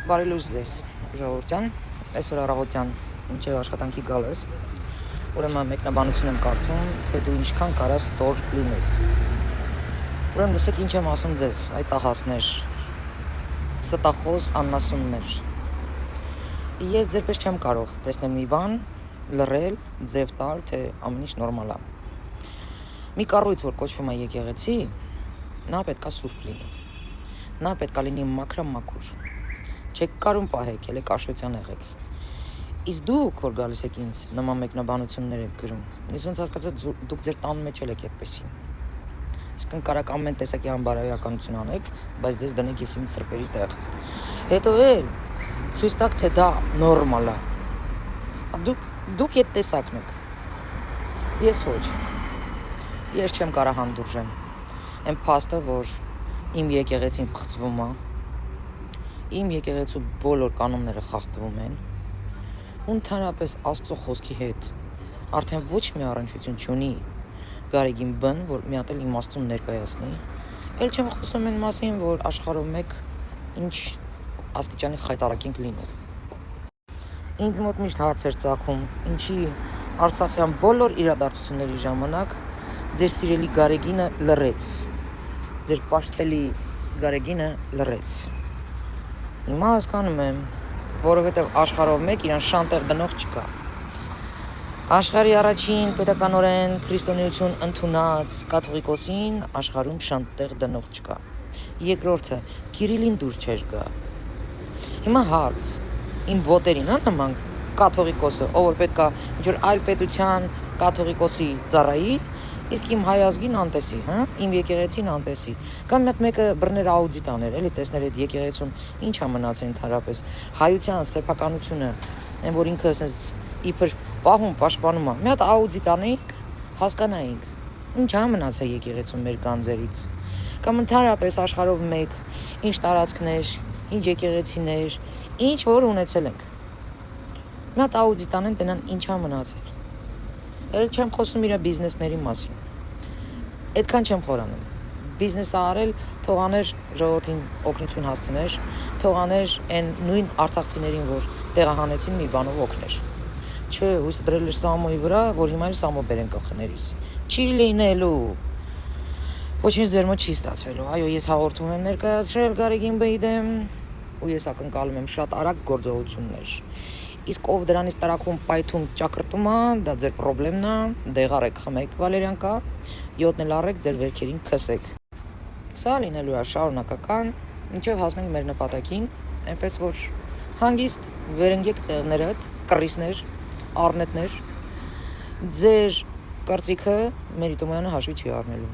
Բարի լույս ձեզ, ժողովուրդ, այսօր առավոտյան մինչև աշխատանքի գալս, ուրեմն մեկնաբանություն եմ կարդում, թե դու ինչքան կարաս տոր լինես։ Ուրեմն լսեք ինչ եմ ասում ձեզ, այդ ահասներ, ստախոս աննասուններ։ Ես ձերպես չեմ կարող տեսնել մի բան, լռել, ձև տալ, թե ամեն ինչ նորմալ է։ Մի կառույց, որ կոչվում է եկեղեցի, նա պետքա սուրբ լինի։ Նա պետքա լինի մաքրամաքուր։ Չեք կարում պահեք, էլ կաշության եղեք։ Իսկ դուք, որ գալիս եք ինձ նման մեկնաբանություններ եք գրում, ես ոնց հասկացա դուք ձեր տան մեջ եք այդպեսին։ Իսկ կարակ ամեն տեսակի անբարոյականություն անեք, բայց ձեզ դնեք եսիմից սրբերի տեղ։ Հետո էլ ցույց տաք, թե դա նորմալ է։ Դուք այդ տեսակն եք։ Ես ոչ։ Ես չեմ կարող հանդուրժեմ։ Այն փաստը, որ իմ եկեղեցին փխծվում է, իմ եկեղեցու բոլոր կանոնները խախտվում են, ու ընդհանրապես Աստծո խոսքի հետ արդեն ոչ մի առնչություն չունի Գարեգին բն, որ մի հատ էլ իմաստուն ներկայացնի, էլ չեմ խոսում այն մասին, որ աշխարհով մեկ ինչ աստիճանի խայտարակենք լինող։ Ինձ մոտ միշտ հարց էր ծագում, ինչի արցախյան բոլոր իրադարձությունների ժամանակ ձեր սիրելի Գարեգինը լռեց, ձեր պաշտելի Գարեգինը լռեց։ Հիմա հասկանում եմ, որովհետև աշխարհով մեկ իրան շանտեղ դնող չկա։ Աշխարհի առաջին պետականորեն քրիստոնեություն ընդունած կաթողիկոսին աշխարհում շանտեղ դնող չկա։ Երկրորդը Կիրիլին դուր չէր գա։ Հիմա հարց, իմ ոտերին է նման կաթողիկոսը, ով որ պետքա ինչ-որ այլ պետության կաթողիկոսի ծառայի, իսկ իմ հայ ազգին անտեսի, իմ եկեղեցին անտեսի։ Կամ մի հատ մեկը բռներ աուդիտ աներ, էլի տեսներ այդ եկեղեցում ինչ է մնացել ընդհանրապես։ Հայության սեփականությունը, այն որ ինքը ասես իբր պահում, պաշտպանում է։ Մի հատ աուդիտ անեինք, հասկանայինք։ Ինչ է մնացել եկեղեցում մեր գանձերից։ Կամ ընդհանրապես աշխարհով մեկ ինչ տարածքներ, ինչ եկեղեցիներ, ինչ որ ունեցել ենք։ Մի հատ աուդիտ անեն, տենան ինչ է մնացել։ Էլ չեմ խոսում իր բիզնեսների մասին։ Այդքան չեմ խորանում։ Բիզնեսը արել, թող աներ ժողովրդին օգնություն հասցներ, թող աներ այն նույն արցախցիներին, որ տեղահանեցին մի բանով օգներ։ Չէ, հույս դրել էր Սամոյի վրա, որ հիմա էլ Սամո բերեն գլխներից։ Չի լինելու։ Ոչինչ ձեր մոտ չի ստացվելու։ Այո, ես հաղորդում եմ ներկայացրել Գարեգին Բեի դեմ, ու ես ակնկալում եմ շատ արագ գործողություններ։ Իսկ ով դրանից տարակում պայթում ճակրտում է, դա ձեր խնդիրն է, դեղարեք խմեք վալերիան կա, 7-ն էլ առեք ձեր վերքերին քսեք։ Սա լինելու է շարունակական, մինչև հասնենք մեր նպատակին, այնպես որ հանգիստ վերընկեք տեղներդ, կռիսներ, առնետներ, ձեր կարծիքը Մերիտոմյանը հաշվի չի առնելու։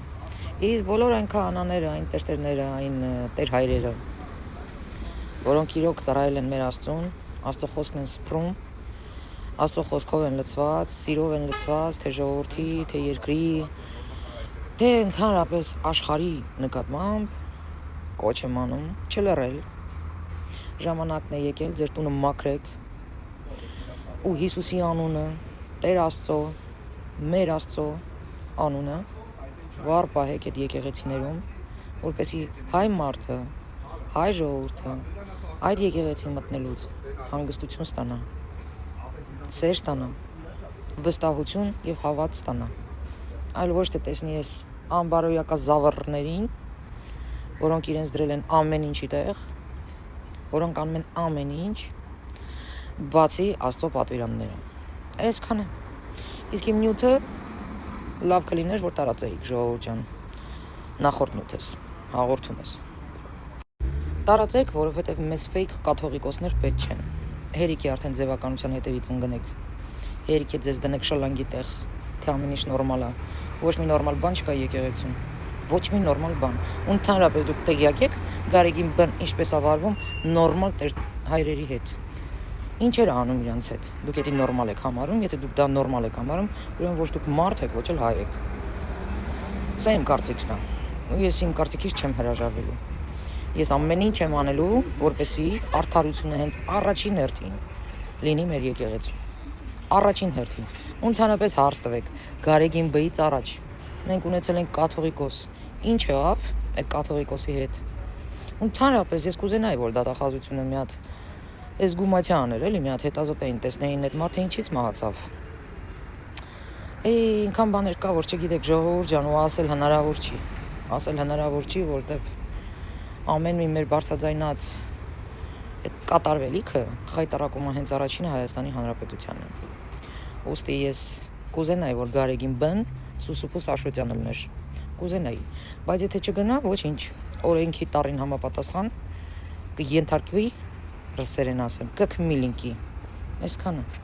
Իսկ բոլոր այն քահանաները, այն տերտերները, այն տերհայրերը, որոնք իրոք ծառայել են մեր Աստծուն, Աստծո խոսքն են սփռում, Աստծո խոսքով են լցված, սիրով են լցված, թե ժողովրդի, թե երկրի, թե ընդհանրապես աշխարհի նկատմամբ կոչ եմ անում չլռել։ Ժամանակն է եկել ձեր տունը մաքրեք ու Հիսուսի անունը, Տեր Աստծո, մեր Աստծո անունը վառ պահեք այդ եկեղեցիներում, որպեսզի հայ մարդը, հայ ժողովուրդը այդ եկեղեցին մտնելուց հանգստություն ստանա, սեր ստանա, վստահություն եւ հավատ ստանա, այլ ոչ թե տեսնի ես անբարոյական զավառներին, որոնք իրենց դրել են ամեն ինչի տեղ, որոնք անում են ամեն ինչ, բացի Աստծո պատվիրանները։ Այսքանը։ Իսկ իմ նյութը լավ կլիներ, որ տարածեիք ժողովուրդ ջան, նախորդ նյութս, հաղորդումս։ Տարածեք, որովհետև մեզ ֆեյք կաթողիկոսներ պետք չեն։ Հերիք է արդեն ձևականության հետևից ընկնեք։ Հերիք է ձեզ դնեք շլանգի տեղ, թե ամեն ինչ նորմալ է։ Ոչ մի նորմալ բան չկա եկեղեցում։ Ոչ մի նորմալ բան։ Ու ընդհանրապես դուք տեղյակ եք Գարեգին բն ինչպես ավարվում նորմալ հայրերի հետ։ Ինչեր անում իրանց հետ։ Դուք դա նորմալ եք համարում, եթե դուք դա նորմալ եք համարում, ուրեմն ոչ դուք մարդ եք, ոչ էլ հայ եք։ Սա իմ կարծիքն է։ Ու ես իմ կարծիքից չեմ հրաժարվելու։ Ես ամեն ինչ եմ անելու, որպեսզի արդարությունը հենց առաջին հերթին լինի մեր եկեղեցում։ Առաջին հերթին։ Ու ընդհանրապես հարց տվեք Գարեգին Բեից առաջ։ Մենք ունեցել ենք կաթողիկոս։ Ինչ եղավ այդ կաթողիկոսի հետ։ Ընդհանրապես ես կուզենայի, որ դատախազությունը մի հատ այս գումացի աներ, էլի մի հատ հետազոտեին, տեսնեին այդ մարդը ինչից մահացավ։ Ինքան բաներ կա, որ չգիտեք, ժողովուրդ ջան, ու ասել հնարավոր չի։ Ասել հնարավոր չի, որտեվ ամեն մի մեր բարձրաձայնած այդ կատարվելիքը խայտարակում է հենց առաջինը Հայաստանի Հանրապետությանը։ Ոստի ես կուզենայի, որ Գարեգին բն Սուսուփուս Աշոտյանը մներ։ Կուզենայի, բայց եթե չգնա, ոչինչ, օրենքի տառին համապատասխան կենթարկվի, ռսերեն ասեմ, կքմիլինքի։ Այսքանը։